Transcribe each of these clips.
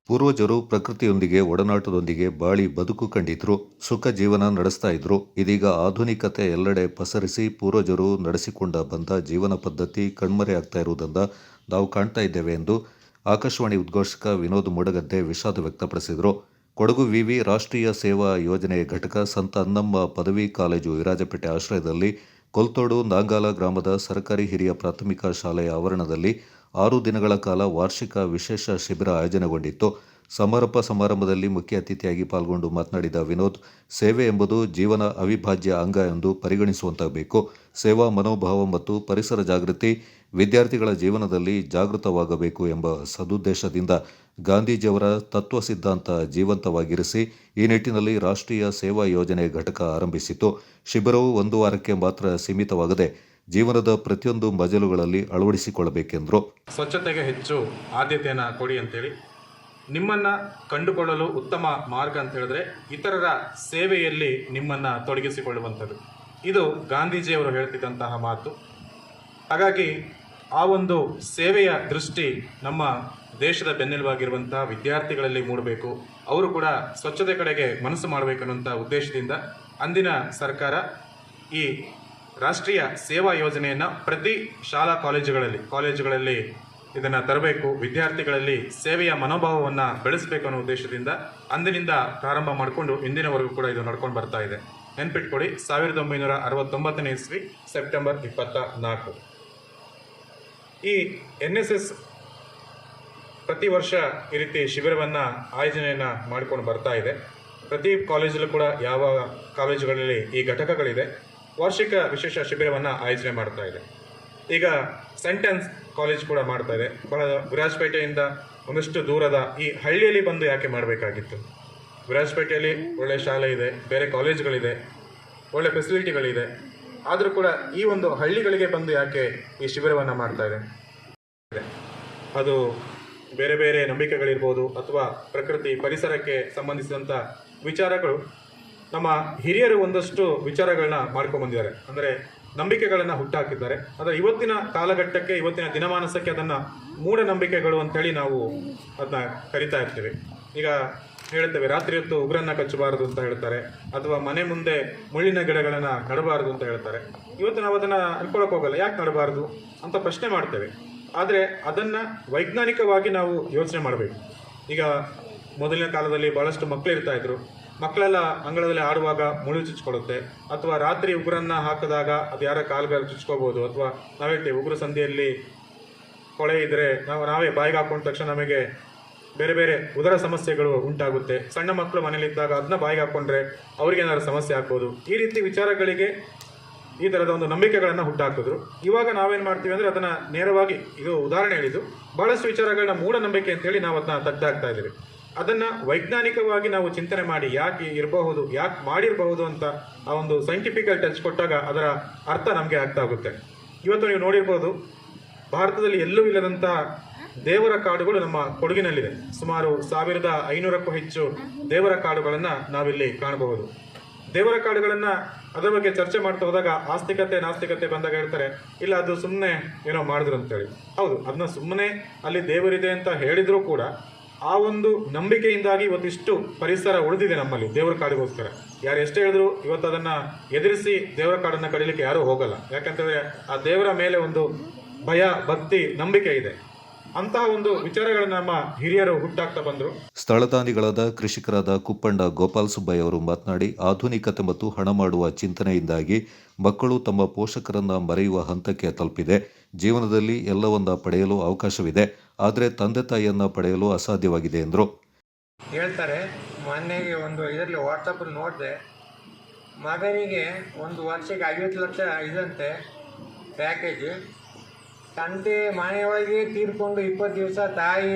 ಪೂರ್ವಜರು ಪ್ರಕೃತಿಯೊಂದಿಗೆ ಒಡನಾಟದೊಂದಿಗೆ ಬಾಳಿ ಬದುಕು ಕಂಡಿದ್ರು, ಸುಖ ಜೀವನ ನಡೆಸ್ತಾ ಇದ್ರು. ಇದೀಗ ಆಧುನಿಕತೆ ಎಲ್ಲೆಡೆ ಪಸರಿಸಿ ಪೂರ್ವಜರು ನಡೆಸಿಕೊಂಡ ಬಂದ ಜೀವನ ಪದ್ಧತಿ ಕಣ್ಮರೆಯಾಗ್ತಾ ಇರುವುದನ್ನು ನಾವು ಕಾಣ್ತಾ ಇದ್ದೇವೆ ಎಂದು ಆಕಾಶವಾಣಿ ಉದ್ಘೋಷಕ ವಿನೋದ್ ಮೂಡಗದ್ದೆ ವಿಷಾದ ವ್ಯಕ್ತಪಡಿಸಿದರು. ಕೊಡಗು ವಿವಿ ರಾಷ್ಟ್ರೀಯ ಸೇವಾ ಯೋಜನೆ ಘಟಕ ಸಂತ ಅನ್ನಮ್ಮ ಪದವಿ ಕಾಲೇಜು ವಿರಾಜಪೇಟೆ ಆಶ್ರಯದಲ್ಲಿ ಕೊಲ್ತೋಡು ನಾಂಗಾಲ ಗ್ರಾಮದ ಸರ್ಕಾರಿ ಹಿರಿಯ ಪ್ರಾಥಮಿಕ ಶಾಲೆಯ ಆವರಣದಲ್ಲಿ 6 ದಿನಗಳ ಕಾಲ ವಾರ್ಷಿಕ ವಿಶೇಷ ಶಿಬಿರ ಆಯೋಜನೆಗೊಂಡಿತ್ತು. ಸಮಾರೋಪ ಸಮಾರಂಭದಲ್ಲಿ ಮುಖ್ಯ ಅತಿಥಿಯಾಗಿ ಪಾಲ್ಗೊಂಡು ಮಾತನಾಡಿದ ವಿನೋದ್, ಸೇವೆ ಎಂಬುದು ಜೀವನ ಅವಿಭಾಜ್ಯ ಅಂಗ ಎಂದು ಪರಿಗಣಿಸುವಂತಾಗಬೇಕು. ಸೇವಾ ಮನೋಭಾವ ಮತ್ತು ಪರಿಸರ ಜಾಗೃತಿ ವಿದ್ಯಾರ್ಥಿಗಳ ಜೀವನದಲ್ಲಿ ಜಾಗೃತವಾಗಬೇಕು ಎಂಬ ಸದುದ್ದೇಶದಿಂದ ಗಾಂಧೀಜಿಯವರ ತತ್ವ ಸಿದ್ಧಾಂತ ಜೀವಂತವಾಗಿರಿಸಿ ಈ ನಿಟ್ಟಿನಲ್ಲಿ ರಾಷ್ಟ್ರೀಯ ಸೇವಾ ಯೋಜನೆ ಘಟಕ ಆರಂಭಿಸಿತು. ಶಿಬಿರವು 1 ವಾರಕ್ಕೆ ಮಾತ್ರ ಸೀಮಿತವಾಗದೆ ಜೀವನದ ಪ್ರತಿಯೊಂದು ಮಜಲುಗಳಲ್ಲಿ ಅಳವಡಿಸಿಕೊಳ್ಳಬೇಕೆಂದರು. ಸ್ವಚ್ಛತೆಗೆ ಹೆಚ್ಚು ಆದ್ಯತೆಯನ್ನು ಕೊಡಿ ಅಂತೇಳಿ, ನಿಮ್ಮನ್ನು ಕಂಡುಕೊಳ್ಳಲು ಉತ್ತಮ ಮಾರ್ಗ ಅಂತ ಹೇಳಿದ್ರೆ ಇತರರ ಸೇವೆಯಲ್ಲಿ ನಿಮ್ಮನ್ನು ತೊಡಗಿಸಿಕೊಳ್ಳುವಂಥದ್ದು. ಇದು ಗಾಂಧೀಜಿಯವರು ಹೇಳ್ತಿದ್ದಂತಹ ಮಾತು. ಹಾಗಾಗಿ ಆ ಒಂದು ಸೇವೆಯ ದೃಷ್ಟಿ ನಮ್ಮ ದೇಶದ ಬೆನ್ನೆಲುಬಾಗಿರುವಂತಹ ವಿದ್ಯಾರ್ಥಿಗಳಲ್ಲಿ ಮೂಡಬೇಕು. ಅವರು ಕೂಡ ಸ್ವಚ್ಛತೆ ಕಡೆಗೆ ಮನಸ್ಸು ಮಾಡಬೇಕನ್ನುವಂಥ ಉದ್ದೇಶದಿಂದ ಅಂದಿನ ಸರ್ಕಾರ ಈ ರಾಷ್ಟ್ರೀಯ ಸೇವಾ ಯೋಜನೆಯನ್ನು ಪ್ರತಿ ಶಾಲಾ ಕಾಲೇಜುಗಳಲ್ಲಿ ಇದನ್ನು ತರಬೇಕು, ವಿದ್ಯಾರ್ಥಿಗಳಲ್ಲಿ ಸೇವೆಯ ಮನೋಭಾವವನ್ನು ಬೆಳೆಸಬೇಕು ಅನ್ನೋ ಉದ್ದೇಶದಿಂದ ಅಂದಿನಿಂದ ಪ್ರಾರಂಭ ಮಾಡಿಕೊಂಡು ಇಂದಿನವರೆಗೂ ಕೂಡ ಇದು ನಡ್ಕೊಂಡು ಬರ್ತಾ ಇದೆ. ನೆನ್ಪಿಟ್ಕೊಳ್ಳಿ, 1969ನೇ ಇಸ್ವಿ ಸೆಪ್ಟೆಂಬರ್ 24. ಈ NSS ಪ್ರತಿ ವರ್ಷ ಈ ರೀತಿ ಶಿಬಿರವನ್ನು ಆಯೋಜನೆಯನ್ನು ಮಾಡಿಕೊಂಡು ಬರ್ತಾ ಇದೆ. ಪ್ರತಿ ಕಾಲೇಜಲ್ಲೂ ಕೂಡ ಯಾವ ಕಾಲೇಜುಗಳಲ್ಲಿ ಈ ಘಟಕಗಳಿದೆ ವಾರ್ಷಿಕ ವಿಶೇಷ ಶಿಬಿರವನ್ನು ಆಯೋಜನೆ ಮಾಡ್ತಾ ಇದೆ. ಈಗ ಸೆಂಟೆನ್ಸ್ ಕಾಲೇಜ್ ಕೂಡ ಮಾಡ್ತಾ ಇದೆ. ಬಹಳ ವಿರಾಜಪೇಟೆಯಿಂದ ಒಂದಷ್ಟು ದೂರದ ಈ ಹಳ್ಳಿಯಲ್ಲಿ ಬಂದು ಯಾಕೆ ಮಾಡಬೇಕಾಗಿತ್ತು? ವಿರಾಜಪೇಟೆಯಲ್ಲಿ ಒಳ್ಳೆಯ ಶಾಲೆ ಇದೆ, ಬೇರೆ ಕಾಲೇಜುಗಳಿದೆ, ಒಳ್ಳೆ ಫೆಸಿಲಿಟಿಗಳಿದೆ. ಆದರೂ ಕೂಡ ಈ ಒಂದು ಹಳ್ಳಿಗಳಿಗೆ ಬಂದು ಯಾಕೆ ಈ ಶಿಬಿರವನ್ನು ಮಾಡ್ತಾ ಇದೆ? ಅದು ಬೇರೆ ಬೇರೆ ನಂಬಿಕೆಗಳಿರ್ಬೋದು ಅಥವಾ ಪ್ರಕೃತಿ ಪರಿಸರಕ್ಕೆ ಸಂಬಂಧಿಸಿದಂಥ ವಿಚಾರಗಳು. ನಮ್ಮ ಹಿರಿಯರು ಒಂದಷ್ಟು ವಿಚಾರಗಳನ್ನ ಮಾಡ್ಕೊಂಡ್ಬಂದಿದ್ದಾರೆ, ಅಂದರೆ ನಂಬಿಕೆಗಳನ್ನು ಹುಟ್ಟಾಕಿದ್ದಾರೆ. ಆದರೆ ಇವತ್ತಿನ ಕಾಲಘಟ್ಟಕ್ಕೆ, ಇವತ್ತಿನ ದಿನಮಾನಸಕ್ಕೆ ಅದನ್ನು ಮೂಢನಂಬಿಕೆಗಳು ಅಂಥೇಳಿ ನಾವು ಅದನ್ನ ಕರಿತಾ ಇರ್ತೀವಿ. ಈಗ ಹೇಳ್ತೇವೆ, ರಾತ್ರಿ ಹೊತ್ತು ಉಗುರನ್ನು ಕಚ್ಚಬಾರದು ಅಂತ ಹೇಳ್ತಾರೆ, ಅಥವಾ ಮನೆ ಮುಂದೆ ಮುಳ್ಳಿನ ಗಿಡಗಳನ್ನು ನಡಬಾರದು ಅಂತ ಹೇಳ್ತಾರೆ. ಇವತ್ತು ನಾವು ಅದನ್ನು ಅನ್ಕೊಳಕ್ಕೆ ಹೋಗಲ್ಲ, ಯಾಕೆ ನಡಬಾರ್ದು ಅಂತ ಪ್ರಶ್ನೆ ಮಾಡ್ತೇವೆ. ಆದರೆ ಅದನ್ನು ವೈಜ್ಞಾನಿಕವಾಗಿ ನಾವು ಯೋಚನೆ ಮಾಡಬೇಕು. ಈಗ ಮೊದಲಿನ ಕಾಲದಲ್ಲಿ ಭಾಳಷ್ಟು ಮಕ್ಕಳು ಇರ್ತಾಯಿದ್ರು. ಮಕ್ಕಳೆಲ್ಲ ಅಂಗಳದಲ್ಲಿ ಆಡುವಾಗ ಮುಳ್ಳು ಚುಚ್ಕೊಳ್ಳುತ್ತೆ, ಅಥವಾ ರಾತ್ರಿ ಉಗುರನ್ನು ಹಾಕಿದಾಗ ಅದು ಯಾರ ಕಾಲ್ಗಾಲ ಚುಚ್ಕೋಬೋದು, ಅಥವಾ ನಾವು ಹೇಳ್ತೇವೆ ಉಗುರು ಸಂಧಿಯಲ್ಲಿ ಕೊಳೆ ಇದ್ದರೆ ನಾವೇ ಬಾಯಿಗೆ ಹಾಕೊಂಡ ತಕ್ಷಣ ನಮಗೆ ಬೇರೆ ಬೇರೆ ಉದರ ಸಮಸ್ಯೆಗಳು ಉಂಟಾಗುತ್ತೆ. ಸಣ್ಣ ಮಕ್ಕಳು ಮನೇಲಿದ್ದಾಗ ಅದನ್ನ ಬಾಯಿಗೆ ಹಾಕ್ಕೊಂಡ್ರೆ ಅವ್ರಿಗೇನಾದ್ರು ಸಮಸ್ಯೆ ಆಗ್ಬೋದು. ಈ ರೀತಿ ವಿಚಾರಗಳಿಗೆ ಈ ಥರದ ಒಂದು ನಂಬಿಕೆಗಳನ್ನು ಹುಟ್ಟಾಕಿದ್ರು. ಇವಾಗ ನಾವೇನು ಮಾಡ್ತೀವಿ ಅಂದರೆ ಅದನ್ನು ನೇರವಾಗಿ, ಇದು ಉದಾಹರಣೆ ಹೇಳಿದ್ದು, ಭಾಳಷ್ಟು ವಿಚಾರಗಳನ್ನ ಮೂಢನಂಬಿಕೆ ಅಂತೇಳಿ ನಾವು ಅದನ್ನ ತೆಗ್ದಾಕ್ತಾ ಇದ್ದೀವಿ. ಅದನ್ನು ವೈಜ್ಞಾನಿಕವಾಗಿ ನಾವು ಚಿಂತನೆ ಮಾಡಿ ಯಾಕೆ ಇರಬಹುದು, ಯಾಕೆ ಮಾಡಿರಬಹುದು ಅಂತ ಆ ಒಂದು ಸೈಂಟಿಫಿಕಲ್ ಟಚ್ ಕೊಟ್ಟಾಗ ಅದರ ಅರ್ಥ ನಮಗೆ ಆಗ್ತಾ ಆಗುತ್ತೆ. ಇವತ್ತು ನೀವು ನೋಡಿರ್ಬೋದು, ಭಾರತದಲ್ಲಿ ಎಲ್ಲೂ ಇಲ್ಲದಂಥ ದೇವರ ಕಾಡುಗಳು ನಮ್ಮ ಕೊಡಗಿನಲ್ಲಿದೆ. ಸುಮಾರು 1500ಕ್ಕೂ ಹೆಚ್ಚು ದೇವರ ಕಾಡುಗಳನ್ನು ನಾವಿಲ್ಲಿ ಕಾಣಬಹುದು. ದೇವರ ಕಾಡುಗಳನ್ನು ಅದರ ಬಗ್ಗೆ ಚರ್ಚೆ ಮಾಡ್ತಾ ಹೋದಾಗ ಆಸ್ತಿಕತೆ ನಾಸ್ತಿಕತೆ ಬಂದಾಗ ಹೇಳ್ತಾರೆ, ಇಲ್ಲ ಅದು ಸುಮ್ಮನೆ ಏನೋ ಮಾಡಿದ್ರು ಅಂತೇಳಿ. ಹೌದು, ಅದನ್ನ ಸುಮ್ಮನೆ ಅಲ್ಲಿ ದೇವರಿದೆ ಅಂತ ಹೇಳಿದರೂ ಕೂಡ ಆ ಒಂದು ನಂಬಿಕೆಯಿಂದಾಗಿ ಇವತ್ತಿಷ್ಟು ಪರಿಸರ ಉಳಿದಿದೆ ನಮ್ಮಲ್ಲಿ ದೇವರ ಕಾಡಿಗೋಸ್ಕರ. ಯಾರು ಎಷ್ಟೇ ಹೇಳಿದ್ರು ಇವತ್ತು ಅದನ್ನು ಎದುರಿಸಿ ದೇವರ ಕಾಡನ್ನು ಕಡಿಲಿಕ್ಕೆ ಯಾರೂ ಹೋಗಲ್ಲ. ಯಾಕಂತಂದರೆ ಆ ದೇವರ ಮೇಲೆ ಒಂದು ಭಯ, ಭಕ್ತಿ, ನಂಬಿಕೆ ಇದೆ. ಅಂತಹ ಒಂದು ವಿಚಾರಗಳನ್ನು ನಮ್ಮ ಹಿರಿಯರು ಹುಟ್ಟಾಕ್ತಾ ಬಂದರು. ಸ್ಥಳದಾನಿಗಳಾದ ಕೃಷಿಕರಾದ ಕುಪ್ಪಂಡ ಗೋಪಾಲ್ ಸುಬ್ಬಯ್ಯ ಅವರು ಮಾತನಾಡಿ, ಆಧುನಿಕತೆ ಮತ್ತು ಹಣ ಮಾಡುವ ಚಿಂತನೆಯಿಂದಾಗಿ ಮಕ್ಕಳು ತಮ್ಮ ಪೋಷಕರನ್ನ ಮರೆಯುವ ಹಂತಕ್ಕೆ ತಲುಪಿದೆ. ಜೀವನದಲ್ಲಿ ಎಲ್ಲವನ್ನ ಪಡೆಯಲು ಅವಕಾಶವಿದೆ, ಆದರೆ ತಂದೆ ತಾಯಿಯನ್ನ ಪಡೆಯಲು ಅಸಾಧ್ಯವಾಗಿದೆ ಎಂದರು. ಹೇಳ್ತಾರೆ, ಮೊನ್ನೆಗೆ ಒಂದು ಇದರಲ್ಲಿ ವಾಟ್ಸಪ್ಪಲ್ಲಿ ನೋಡಿದೆ, ಮಗನಿಗೆ 1 ವರ್ಷಕ್ಕೆ 50 ಲಕ್ಷ ಇದಂತೆ ಪ್ಯಾಕೇಜ್. ತಂದೆ ಮನೆಯೊಳಗೆ ತೀರ್ಕೊಂಡು 20 ದಿವಸ, ತಾಯಿ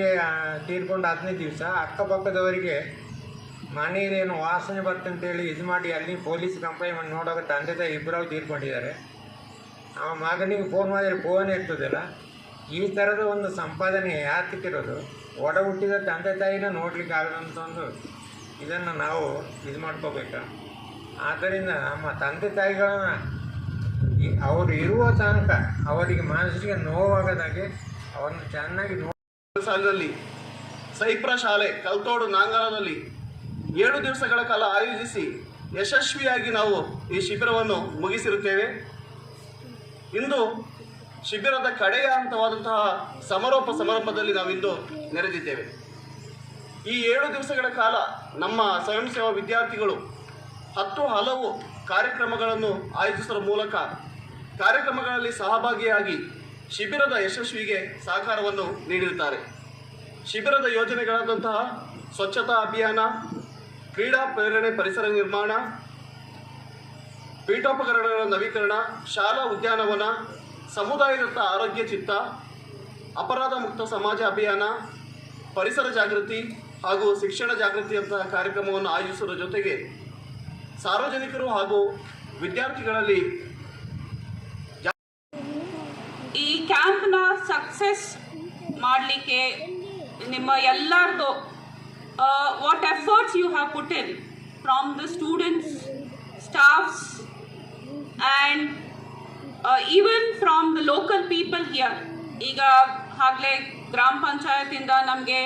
ತೀರ್ಕೊಂಡು 15 ದಿವಸ, ಅಕ್ಕಪಕ್ಕದವರಿಗೆ ಮನೆಯದೇನು ವಾಸನೆ ಬರ್ತಂತೇಳಿ ಇದು ಮಾಡಿ ಅಲ್ಲಿ ಪೊಲೀಸ್ ಕಂಪ್ಲೇಂಟ್ ಮಾಡಿ ನೋಡೋಕೆ ತಂದೆ ತಾಯಿ ಇಬ್ಬರು ತೀರ್ಕೊಂಡಿದ್ದಾರೆ. ಆ ಮಗನಿಗೆ ಫೋನ್ ಮಾಡಿದರೆ ಫೋನ್ ಇರ್ತದಲ್ಲ. ಈ ಥರದ ಒಂದು ಸಂಪಾದನೆ ಯಾತಿಕ್ಕಿರೋದು? ಒಡ ಹುಟ್ಟಿದ ತಂದೆ ತಾಯಿನ ನೋಡ್ಲಿಕ್ಕೆ ಆಗದಂಥ ಒಂದು ಇದನ್ನು ನಾವು ಇದು ಮಾಡ್ಕೋಬೇಕಾ? ಆದ್ದರಿಂದ ನಮ್ಮ ತಂದೆ ತಾಯಿಗಳನ್ನ ಅವರು ಇರುವ ತನಕ ಅವರಿಗೆ ಮಾನಸಿಕ ನೋವಾಗದಾಗೆ ಅವರನ್ನು ಚೆನ್ನಾಗಿ ಸಾಲದಲ್ಲಿ ಸೈಪ್ರ ಶಾಲೆ ಕಲ್ತೋಡು ನಾಂಗಲದಲ್ಲಿ 7 ದಿವಸಗಳ ಕಾಲ ಆಯೋಜಿಸಿ ಯಶಸ್ವಿಯಾಗಿ ನಾವು ಈ ಶಿಬಿರವನ್ನು ಮುಗಿಸಿರುತ್ತೇವೆ. ಇಂದು ಶಿಬಿರದ ಕಡೆಯ ಹಂತವಾದಂತಹ ಸಮಾರೋಪ ಸಮಾರಂಭದಲ್ಲಿ ನಾವಿಂದು ನೆರೆದಿದ್ದೇವೆ. ಈ 7 ದಿವಸಗಳ ಕಾಲ ನಮ್ಮ ಸ್ವಯಂ ಸೇವಾ ವಿದ್ಯಾರ್ಥಿಗಳು ಹಲವು ಕಾರ್ಯಕ್ರಮಗಳನ್ನು ಆಯೋಜಿಸುವ ಮೂಲಕ ಕಾರ್ಯಕ್ರಮಗಳಲ್ಲಿ ಸಹಭಾಗಿಯಾಗಿ ಶಿಬಿರದ ಯಶಸ್ವಿಗೆ ಸಹಕಾರವನ್ನು ನೀಡಿರುತ್ತಾರೆ. ಶಿಬಿರದ ಯೋಜನೆಗಳಾದಂತಹ ಸ್ವಚ್ಛತಾ ಅಭಿಯಾನ, ಕ್ರೀಡಾ ಪ್ರೇರಣೆ, ಪರಿಸರ ನಿರ್ಮಾಣ, ಪೀಠೋಪಕರಣಗಳ ನವೀಕರಣ, ಶಾಲಾ ಉದ್ಯಾನವನ, ಸಮುದಾಯದತ್ತ ಆರೋಗ್ಯ ಚಿತ್ತ, ಅಪರಾಧ ಮುಕ್ತ ಸಮಾಜ ಅಭಿಯಾನ, ಪರಿಸರ ಜಾಗೃತಿ ಹಾಗೂ ಶಿಕ್ಷಣ ಜಾಗೃತಿಯಂತಹ ಕಾರ್ಯಕ್ರಮವನ್ನು ಆಯೋಜಿಸುವ ಜೊತೆಗೆ ಸಾರ್ವಜನಿಕರು ಹಾಗೂ ವಿದ್ಯಾರ್ಥಿಗಳಲ್ಲಿ ಈ ಕ್ಯಾಂಪ್ನ ಸಕ್ಸಸ್ ಮಾಡಲಿಕ್ಕೆ ನಿಮ್ಮ ಎಲ್ಲರದು what efforts you have put in from the students, staffs and even from the local people here. ಈಗ ಆಗಲೇ ಗ್ರಾಮ ಪಂಚಾಯತಿಂದ ನಮಗೆ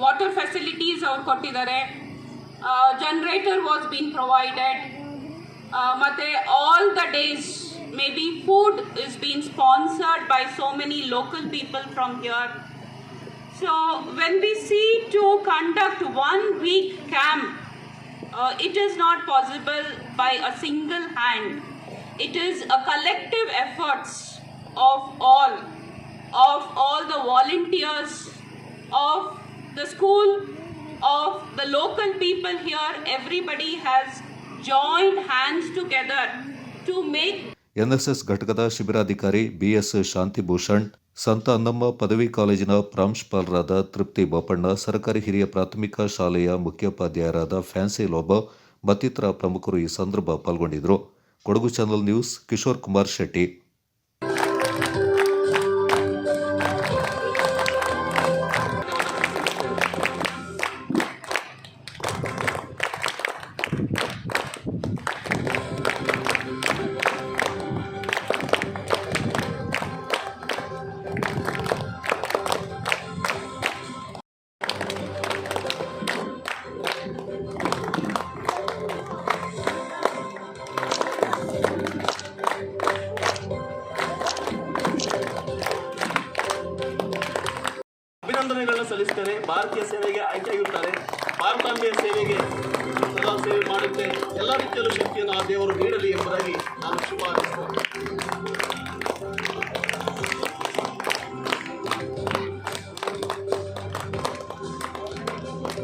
ವಾಟರ್ ಫೆಸಿಲಿಟೀಸ್ ಅವ್ರು ಕೊಟ್ಟಿದ್ದಾರೆ, ಜನರೇಟರ್ ವಾಸ್ ಬೀನ್ ಪ್ರೊವೈಡೆಡ್, ಮತ್ತು all the days maybe food is being sponsored by so many local people from here. So when we see to conduct 1 week camp, it is not possible by a single hand. It is a collective efforts of all the volunteers, of the school, of the local people here. Everybody has joined hands together to make. NSS ಘಟಕದ ಶಿಬಿರಾಧಿಕಾರಿ BS Shanti Bhushan, ಸಂತ ಅನ್ನಮ್ಮ ಪದವಿ ಕಾಲೇಜಿನ ಪ್ರಾಂಶುಪಾಲರಾದ ತೃಪ್ತಿ ಬೋಪಣ್ಣ, ಸರ್ಕಾರಿ ಹಿರಿಯ ಪ್ರಾಥಮಿಕ ಶಾಲೆಯ ಮುಖ್ಯೋಪಾಧ್ಯಾಯರಾದ ಫ್ಯಾನ್ಸಿ ಲೋಬ ಮತ್ತಿತರ ಪ್ರಮುಖರು ಈ ಸಂದರ್ಭ ಪಾಲ್ಗೊಂಡಿದ್ದರು. Kodagu channel news, Kishore Kumar Shetty. ಅಭಿನಂದನೆಗಳನ್ನು ಸಲ್ಲಿಸುತ್ತೇನೆ. ಭಾರತೀಯ ಸೇವೆಗೆ ಆಯ್ಕೆಯಾಗಿರುತ್ತಾರೆ. ಭಾರತಾಂಬೆಯ ಸೇವೆಗೆ ಸದಾ ಸೇವೆ ಮಾಡುತ್ತೆ. ಎಲ್ಲ ರೀತಿಯಲ್ಲೂ ಶಕ್ತಿಯನ್ನು ಆ ದೇವರು ನೀಡಲಿ ಎಂಬುದಾಗಿ ನಾನು ಶುಭ ಹಾರೈಸುತ್ತೇನೆ.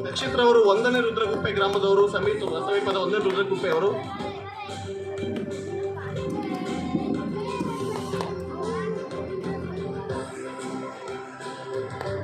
ನಕ್ಷತ್ರವರು 1ನೇ ರುದ್ರಗುಪ್ಪೆ ಗ್ರಾಮದವರು, ಸಮೀಪದ 1ನೇ ರುದ್ರಗುಪ್ಪೆ ಅವರು.